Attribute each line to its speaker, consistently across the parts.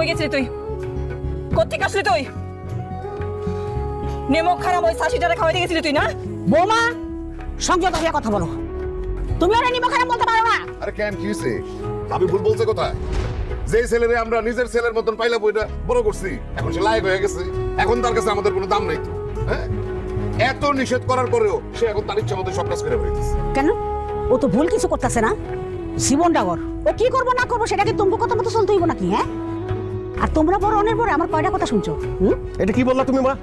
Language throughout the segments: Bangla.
Speaker 1: কই গেছিলি তুই? কোত্থেকে আসলি তুই? নেমো খারাপ ওই শাশিটারে খাওয়াইতে গেছিলি তুই না?
Speaker 2: বৌমা সংযত হয়ে কথা বলো। তুমি আর নিমো খারাপ বলতে পারো না।
Speaker 3: আরে কেন কি হইছে? আমি ভুল বলছে কোথায়? যে ছেলেরে আমরা নিজের ছেলের মতন পাইলাম ওইটা বড় করছি, এখন সে লায়ক হয়ে গেছে, এখন তার কাছে আমাদের কোনো দাম নাই তো। হ্যাঁ, এত নিষেধ করার পরেও সে এখন তার ইচ্ছা মতো সব কাজ করে বেড়াইতেছে।
Speaker 2: কেন? ও তো ভুল কিছু করতেছে না। জীবন ডাগর ও কি করবো না করবো সেটাকে তুমি কথা মতো চলতে হইব নাকি? হ্যাঁ, আর তোমরা বড় অনেক বড় আমার কয়টা কথা শুনছো?
Speaker 4: এটা কি বললা তুমি মা?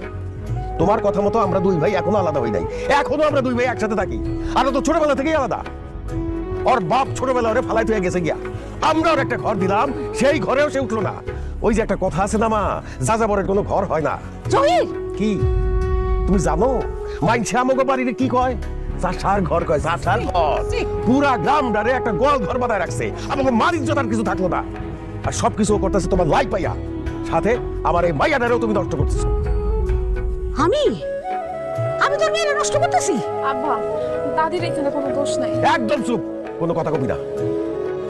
Speaker 4: তোমার কথা মতো আমরা দুই ভাই এখনো আলাদা হই নাই, এখনো আমরা দুই ভাই একসাথে থাকি। আর ও তো ছোটবেলা থেকেই আলাদা। ওর বাপ ছোটবেলা ওরে ফালাই তুই গেছে গিয়া, আমরা ওর একটা ঘর দিলাম, সেই ঘরেও সে উঠলো না। ওই যে একটা কথা আছে না মা, যাযাবরের কোনো ঘর হয় না।
Speaker 2: জহির,
Speaker 4: কি তুমি জানো মাইনছে আমাকে বাড়িতে কি কয়? চাষার ঘর কয়, চাষার ঘর। পুরা গ্রামটারে একটা গোয়াল ঘর বানায় রাখছে, আমাকে মার ইজ্জত আর কিছু থাকলো না। আর সবকিছু করতেছে তোমার লাই পাইয়া, সাথে আমার এই মাইয়াটারেও তুমি নষ্ট করতেছো।
Speaker 2: আমি আমি তোর মেয়েরা নষ্ট করতেছি?
Speaker 5: আব্বা, দাদির এখানে কোনো দোষ নাই।
Speaker 4: একদম চুপ, কোনো কথা কবি না।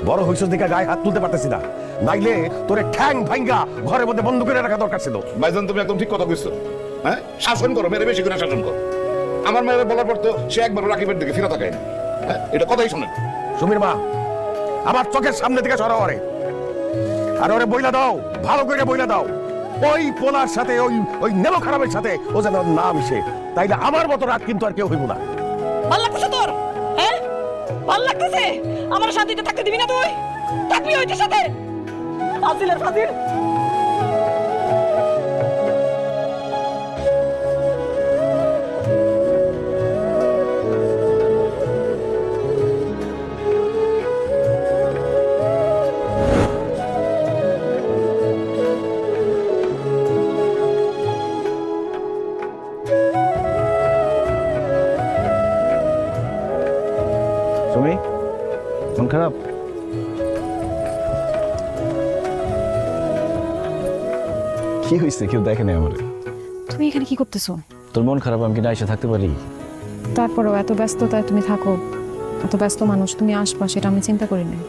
Speaker 4: বড় হইছস দেখে গায়ে হাত তুলতে পারতেছি না, নাইলে তোরে ঠ্যাং ভাঙ্গা ঘরের মধ্যে বন্ধ করে রাখা দরকার ছিল।
Speaker 3: ভাইজান তুমি একদম ঠিক কথা কইছো। হ্যাঁ, শাসন করো, মেরে বেশি করে শাসন করো। আমার মেয়ের বলার পর তো সে একবার রাকিবের দিকে ফিরে তাকায় না। হ্যাঁ, এটা কথাই শোনেন।
Speaker 4: সুমির মা, আমার চোখের সামনে থেকে সরা ওরে, আর ওরে বইলা দাও, ভালো করে বইলা দাও, ওই পোলার সাথে ওই ওই নেলো খারাপের সাথে ও যেন না মিশে, তাইলে আমার মতো রাত কিন্তু আর কেউ হইব না।
Speaker 1: ভাল লাগতেছে তোর? হ্যাঁ, ভাল লাগতেছে? আমার শান্তিতে থাকতে দিবি না তুই? থাকবি ওইটার সাথে? আসিলের ফাজিল।
Speaker 6: তুমি মন খারাপ? কি হয়েছে? কেউ দেখে নাই আমারে।
Speaker 5: তুমি এখানে কি করতেছো?
Speaker 6: তোর মন খারাপ, আমি কি না এসে থাকতে পারি?
Speaker 5: তারপরেও এত ব্যস্ততায় তুমি থাকো, এত ব্যস্ত মানুষ, তুমি আসবা সেটা আমি চিন্তা করি নাই।